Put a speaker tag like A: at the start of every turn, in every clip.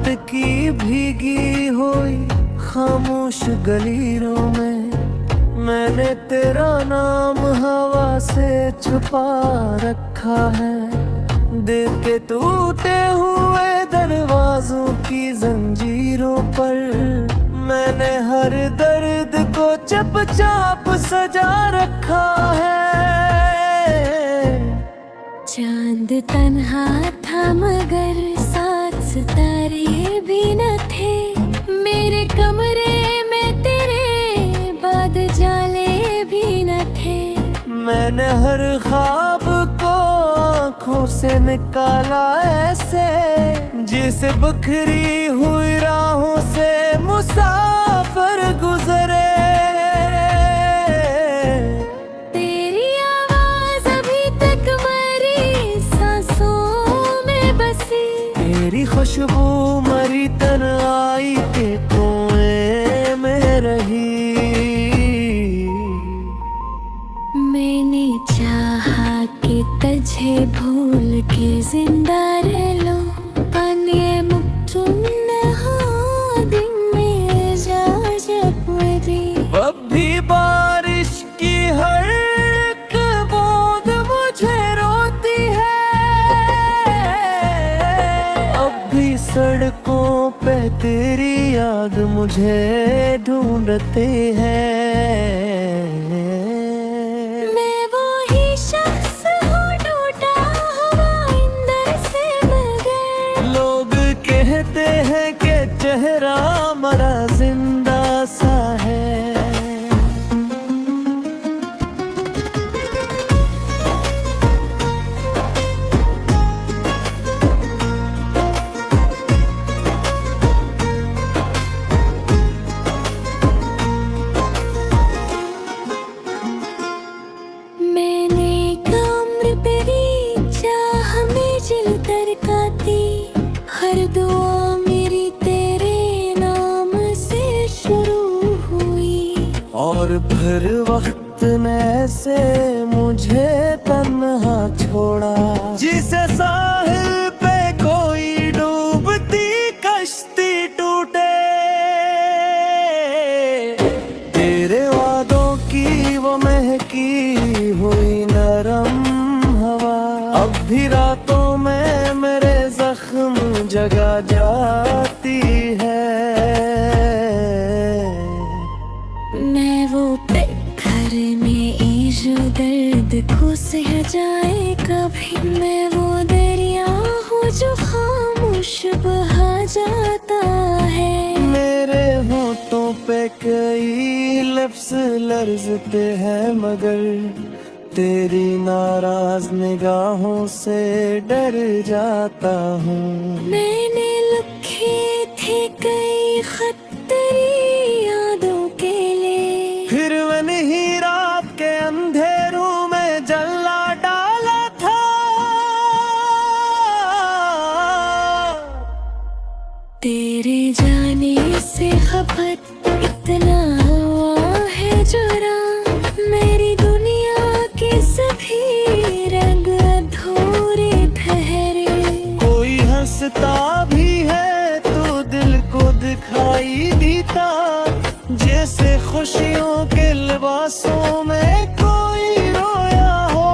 A: रात की भीगी हुई खामोश गलियों में मैंने तेरा नाम हवा से छुपा रखा है। दिल के टूटे हुए दरवाजों की जंजीरों पर मैंने हर दर्द को चुपचाप सजा रखा है।
B: चांद तन्हा था मगर साथ सितारे भी न थे। मेरे कमरे में तेरे बाद जाले भी न थे।
A: मैंने हर ख्वाब को आँखों से निकाला ऐसे जिसे बिखरी हुई राहों से मुसाफिर गुजरे।
B: तेरी आवाज अभी तक मेरी सांसों में बसी।
A: तेरी खुशबू मरी तन्हाई के कुएं में रही।
B: मैंने चाहा कि तुझे भूल के जिंदा रह लो। पानी मुक्तुन दिन में जा जब मरी।
A: अब भी बारिश की हर एक बूंद मुझे रोती है। अब भी सड़कों पे तेरी याद मुझे ढूंढते हैं।
B: मैं वो ही शख्स हूँ टूटा हुआ अंदर से मगर।
A: लोग कहते हैं कि चेहरा मरा जिंदा सा है।
B: मैंने कम्र तेरी चाह में जिल तरकाती। हर दुआ मेरी तेरे नाम से शुरू हुई।
A: और फिर वक्त ने ऐसे मुझे तन्हा छोड़ा जिसे साहिल पे कोई डूबती कश्ती टूटे। तेरे वादों की वो महकी हुई नरम हवा अब भी रातों में मेरे जख्म जगा जाती है।
B: मैं वो घर में जो दर्द को सह जाए कभी। मैं वो दरिया हूँ जो खामोश बहा जाता है।
A: मेरे होठों पे कई लफ्ज लर्जते हैं मगर तेरी नाराज निगाहों से डर जाता हूँ।
B: मैंने लिखे थे कई खत तेरी यादों के लिए।
A: फिर मैंने ही रात के अंधेरों में जला डाला था।
B: तेरे जाने से खबर इतना हुआ है जुरा। मेरी दुनिया के सभी रंग अधूरे ठहरे।
A: कोई हंसता भी है तो दिल को दिखाई देता जैसे खुशियों के लिबासों में कोई रोया हो।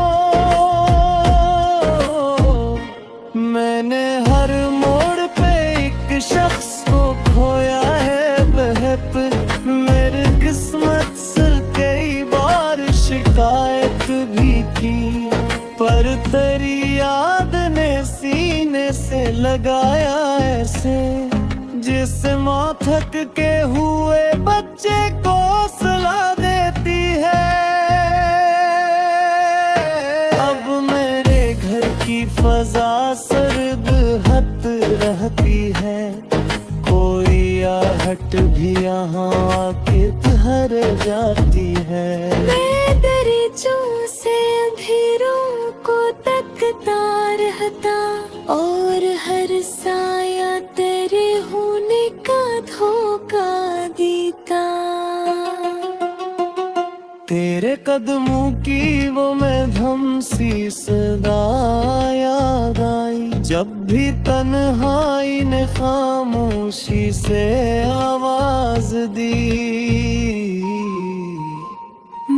A: मैंने हर मोड़ पे एक शख्स को खोया है बहप। मेरी किस्मत से कई बार शिकायत भी की पर तेरी याद ने सीने से लगाया ऐसे जिससे माँ थक के हुए बच्चे को सला देती है। अब मेरे घर की फजा सर्द हट रहती है। कोई आहट भी यहाँ आके ठहर जाती है।
B: मैं दरिचों से अंधेरों को तकता रहता और हर साया तेरे होने का धोखा देता।
A: तेरे कदमों की वो मैं धम सी सदा याद आई जब भी तन्हाई ने खामोशी से आवाज दी,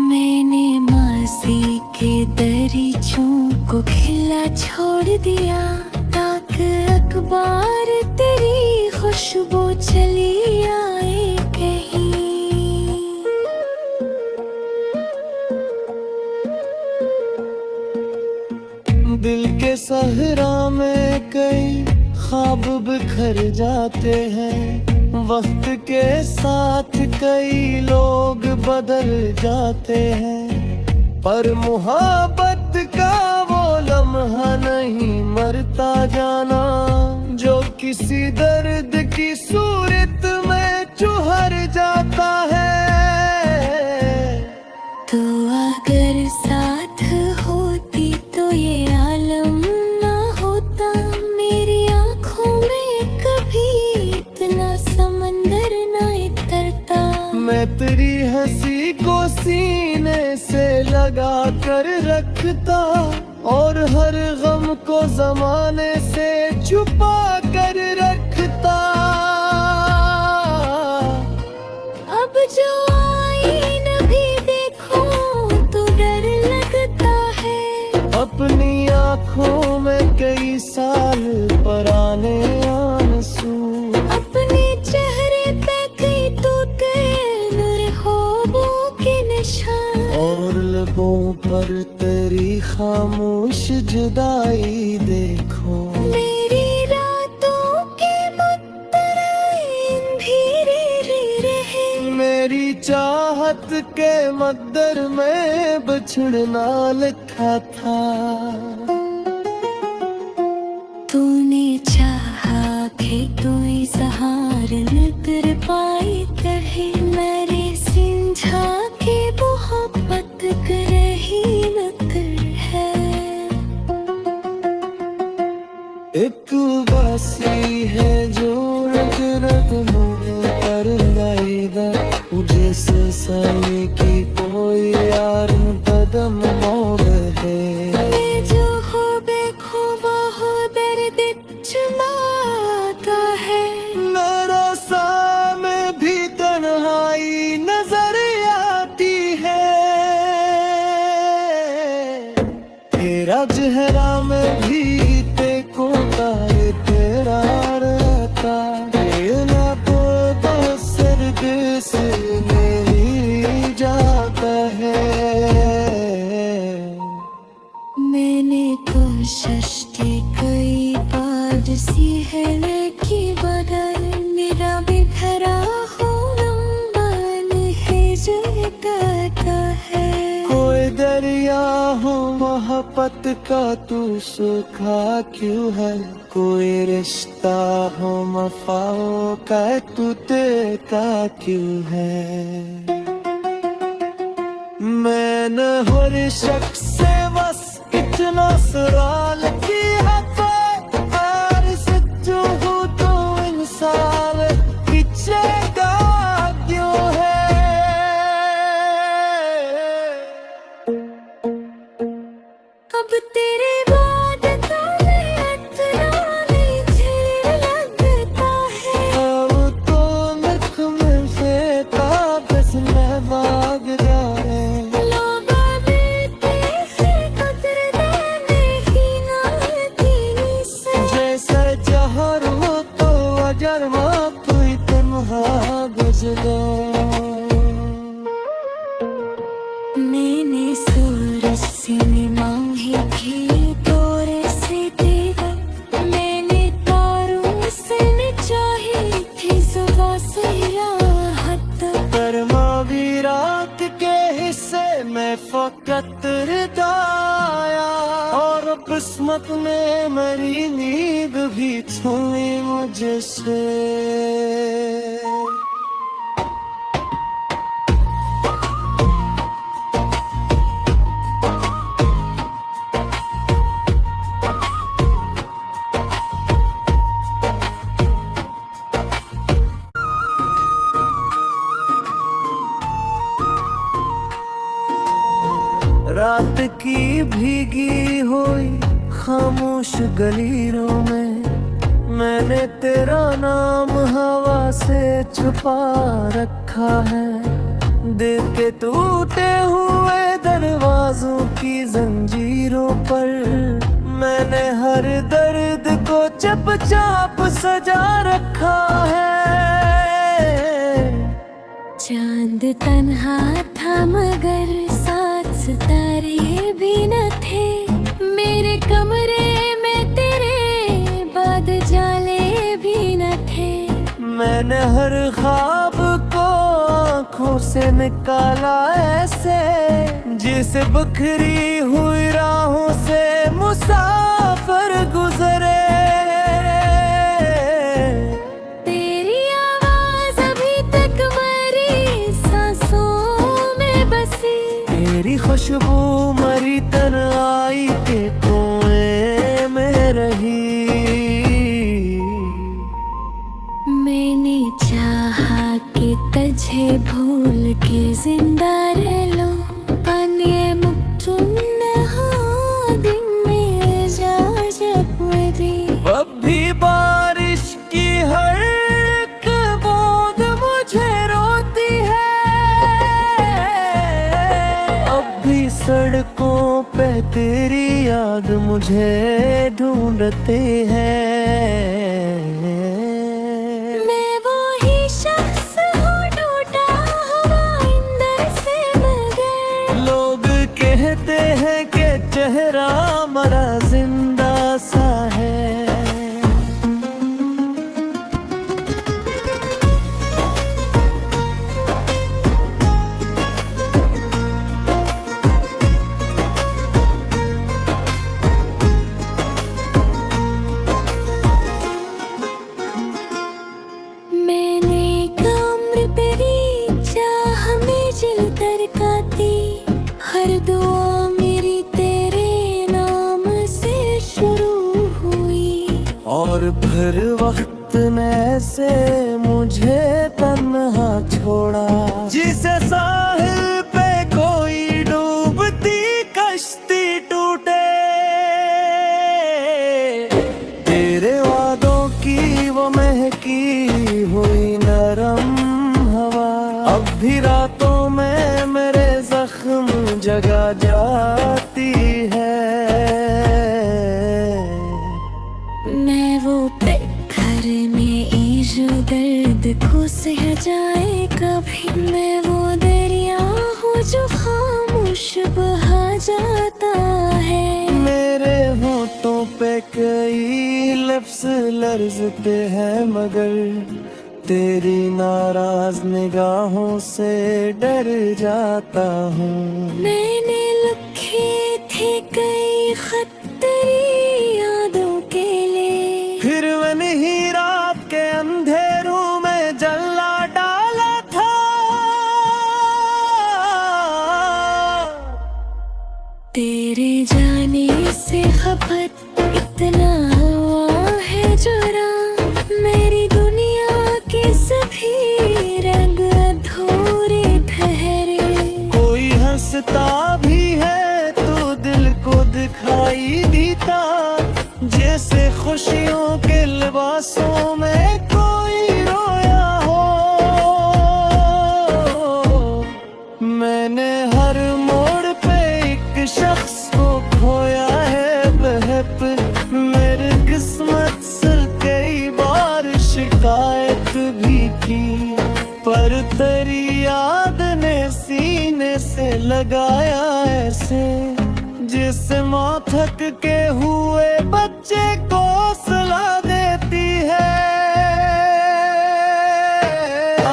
B: मैंने मासी के दरीचों को खिला छोड़ दिया, ताक अखबार तेरी खुशबू चली आए कहीं।
A: दिल के सहरा में कई ख्वाब बिखर जाते हैं, वक्त के साथ कई लोग बदल जाते हैं, पर मुहब्बत का वो लम्हा नहीं मरता जाना, जो किसी दर्द की सूरत में चुहर जाता है।
B: तो अगर साथ होती तो ये आलम ना होता, मेरी आंखों में कभी इतना समंदर ना इतरता।
A: मैं तेरी हंसी को सीने से लगा कर रखता, और हर गम को जमाने से छुपा कर रखता।
B: अब जो आईना भी देखो तो डर लगता है,
A: अपनी आँखों में कई साल पुराने आंसू,
B: अपने चेहरे पे कई टूटे नूर ख्वाबों के निशान,
A: और लबों पर तेरी खामोश जुदाई देखो।
B: मेरी रातों के मुत्तराइन भी रे रहे,
A: मेरी चाहत के मद्दर में बिछड़ना लिखा था।
B: तूने चाहा कि कोई सहार न कर पाई कहे, मेरे सिंझा के मोहब्बत कर रही न कर है।
A: एक बासी है जो रत मुझे कर लाएगा, मुझे ससाई की कोई यार कदम मोड़ है।
B: मैं जो हो बेखुदा हो दर्द चुनाता है,
A: मेरा में भी तन्हाई नजर आती है। तेरा चेहरा में भी देखो तारे तेरा रहता, ना तो सिर्फ से नहीं जाता है।
B: मैंने कोशिश की कई बार सी है की बदल, मेरा बिखरा हुआ मन है जो कहता है।
A: कोई दरिया हो मोहब्बत का तू सूखा क्यों है, कोई रिश्ता हो वफाओं का तू देता क्यों है। मैंने हर शख्स से बस इतना सवाल किया, पर सच्चू हूँ तो इंसान पीछे का क्यों है।
B: अब तेरे बाद तो मैं इतना नहीं झेल लगता है,
A: अब तो नख में से ताबस में भाग जा रहे।
B: लोग मिलते हैं कदरदानी ही ना दीनी से,
A: जैसे जहर हो तो अजर माफ हुई तन्हा गुजरो।
B: मैंने सूरज से मांगी थी तोरे से तेरा, मैंने तारों से चाही थी सुबह से राहत,
A: परमावी रात के हिस्से में फकत रिदाया, और किस्मत ने मेरी नींद भी छुई मुझसे। रात की भीगी हुई खामोश गलियों में मैंने तेरा नाम हवा से छुपा रखा है। दिल के टूटे हुए दरवाजों की जंजीरों पर मैंने हर दर्द को चुपचाप सजा रखा है।
B: चांद तन्हा था मगर साथ सितारे भी न थे। मेरे कमरे में तेरे बाद जाले भी न थे।
A: मैंने हर ख्वाब को आँखों से निकाला ऐसे जिसे बिखरी हुई राहों से मुसाफिर गुजरे।
B: तेरी आवाज अभी तक मेरी सांसों में बसी।
A: तेरी खुशबू मरी तन्हाई के कुएं में रही।
B: मैंने चाहा कि तुझे भूल के जिंदा रह लो। पानी मुक्तुम दिन में जा जब मरी।
A: अब भी बारिश की हर एक बूंद मुझे रोती है। अब भी सड़कों पे तेरी याद मुझे ढूंढते हैं।
B: मैं वही शख्स हूँ टूटा हुआ अंदर से मगर।
A: लोग कहते हैं कि चेहरा मरा जिंदा सा है।
B: मैंने कम्र तेरी चाह में जिल तरकाती। हर दुआ मेरी तेरे नाम से शुरू हुई।
A: और फिर वक्त ने ऐसे मुझे तन्हा छोड़ा जिसे साहिल पे कोई डूबती कश्ती टूटे। तेरे वादों की वो महकी हुई नरम हवा अब भी रातों में मेरे जख्म जगा जाती है।
B: मैं वो घर में जो दर्द को सह जाए कभी। मैं वो दरिया हूँ जो खामोश बहा जाता है।
A: मेरे होठों पे कई लफ्ज लर्जते हैं मगर तेरी नाराज निगाहों से डर जाता हूँ।
B: मैंने लिखे थे कई खत तेरी यादों के लिए।
A: फिर मैंने ही रात के अंधेरों में जला डाला था।
B: तेरे जाने से खपत इतना हुआ है जुरा। मेरी दुनिया के सभी रंग अधूरे ठहरे।
A: कोई हंसता भी है तो दिल को दिखाई देता जैसे खुशियों के लिबासों में कोई रोया हो। मैंने हर मोड़ पे एक शख्स को खोया है बहप। मेरी किस्मत से कई बार शिकायत भी की पर तेरी याद ने सीने से लगाया ऐसे जिससे माँ थक के हुए बच्चे को सुला देती है।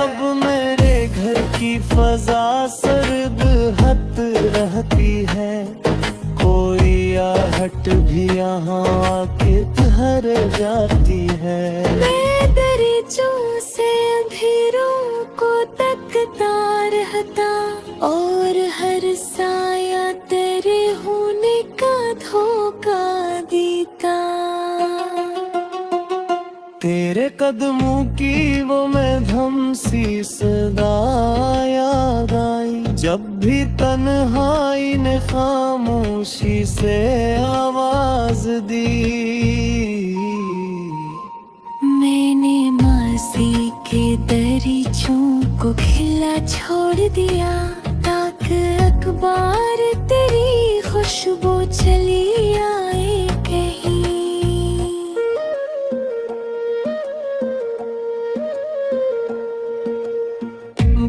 A: अब मेरे घर की फजा सर्द हत रहती है। कोई आहट भी यहाँ आके ठहर जाती है।
B: मैं दरिचों से अंधेरों को तकता रहता और हर साया तेरे होने का धोखा देता।
A: तेरे कदमों की वो मधुम सी सदा याद आई जब भी तन्हाई ने खामोशी से आवाज आवाज दी।
B: मैंने मासी के दरीचों को खिला छोड़ दिया, ताक अखबार तेरी खुशबू चली आए कहीं।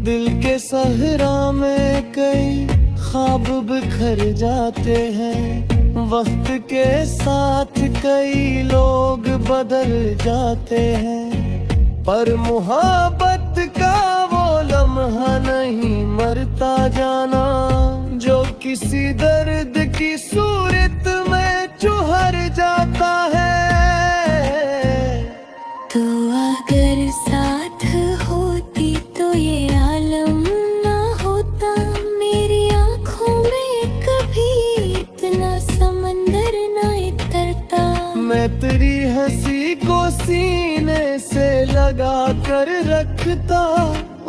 A: दिल के सहरा में कई ख्वाब बिखर जाते हैं, वक्त के साथ कई लोग बदल जाते हैं, पर मुहब्बत का वो लम्हा नहीं मरता जाना, जो किसी दर्द की सूरत में चुहर जाता है।
B: तो अगर साथ होती तो ये आलम ना होता, मेरी आँखों में कभी इतना समंदर ना इतरता।
A: मैं तेरी हंसी को सीने से लगा कर रखता,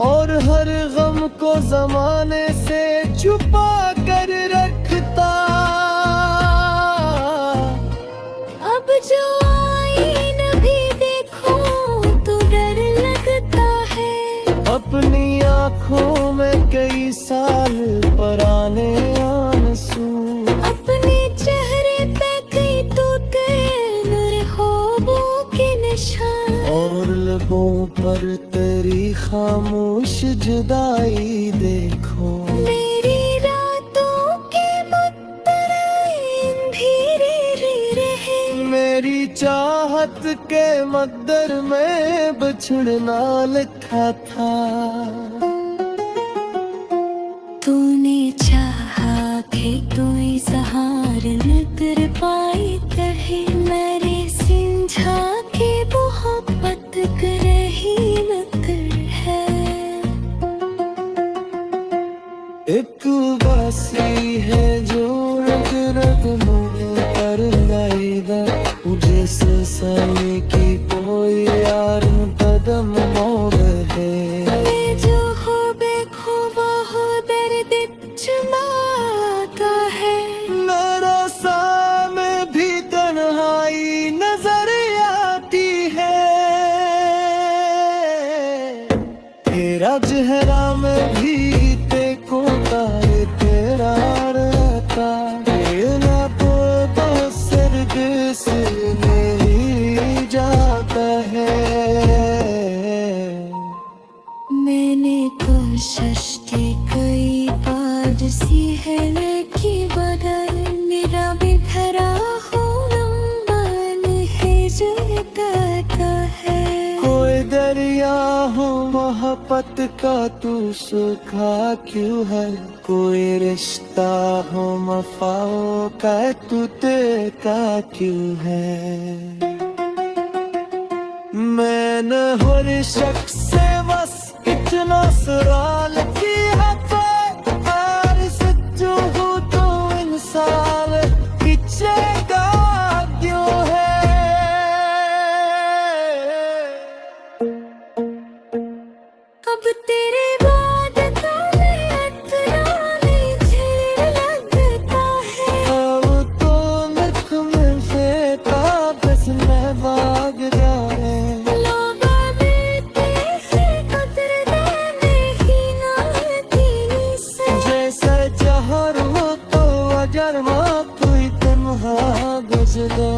A: और हर गम को जमाने से छुपा कर रखता।
B: अब जो आईना भी देखो तो डर लगता है,
A: अपनी आँखों में कई साल पुराने आंसू,
B: अपने चेहरे पे कई टूटे ख्वाबों के निशान,
A: और लबों पर तेरी खामोश जुदाई देखो।
B: मेरी रातों के मुत्तराइन धीरे रहे,
A: मेरी चाहत के मकदर में बिछड़ना लिखा था।
B: तूने चाहा कि कोई सहार न कर पाई कहे, मेरे सिंझा के मोहब्बत कर ही न कर है।
A: एक बासी है जो रग रग में कर लाएगा, मुझे ससाने की कोई यार कदम मोड़ है।
B: मैं जो हो बेखुदा हो दर्द चुमाता है,
A: मेरा सामने भी तन्हाई नजर आती है। तेरा चेहरा में भी देखो तारे तेरा रहता, तेरा तो सिर्फ से नहीं जाता है।
B: मैंने कोशिश की कई बार सी है कि बदल मेरा बिखरा हो लंबन है जो कहता है।
A: कोई दरिया हो मोहब्बत का तू सूखा क्यों है, कोई रिश्ता हो वफाओं का तू का क्यों है। मैंने हर शख्स से बस इतना सवाल किया था, और सच्चू हूँ तो इंसान पीछे का क्यों है।
B: अब तेरे बाद तो मैं इतना नहीं झेल लगता है,
A: अब तो नख में से कागज में भाग जाए।
B: लोग मिलते से कदरदानी ही ना दीनी से,
A: जैसे जहर हो तो अजर हो कोई तन्हा गुजरे।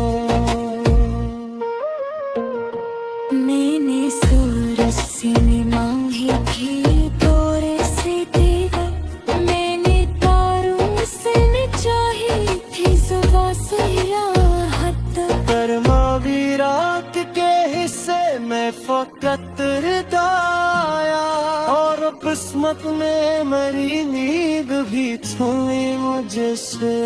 B: मैंने सूरज से मांगी थी तोरे से तेरा, मैंने तारों से चाही थी सुबह से राहत,
A: कर्मा भी रात के हिस्से में फकत रिदाया, और किस्मत में मेरी नींद भी छुई मुझसे।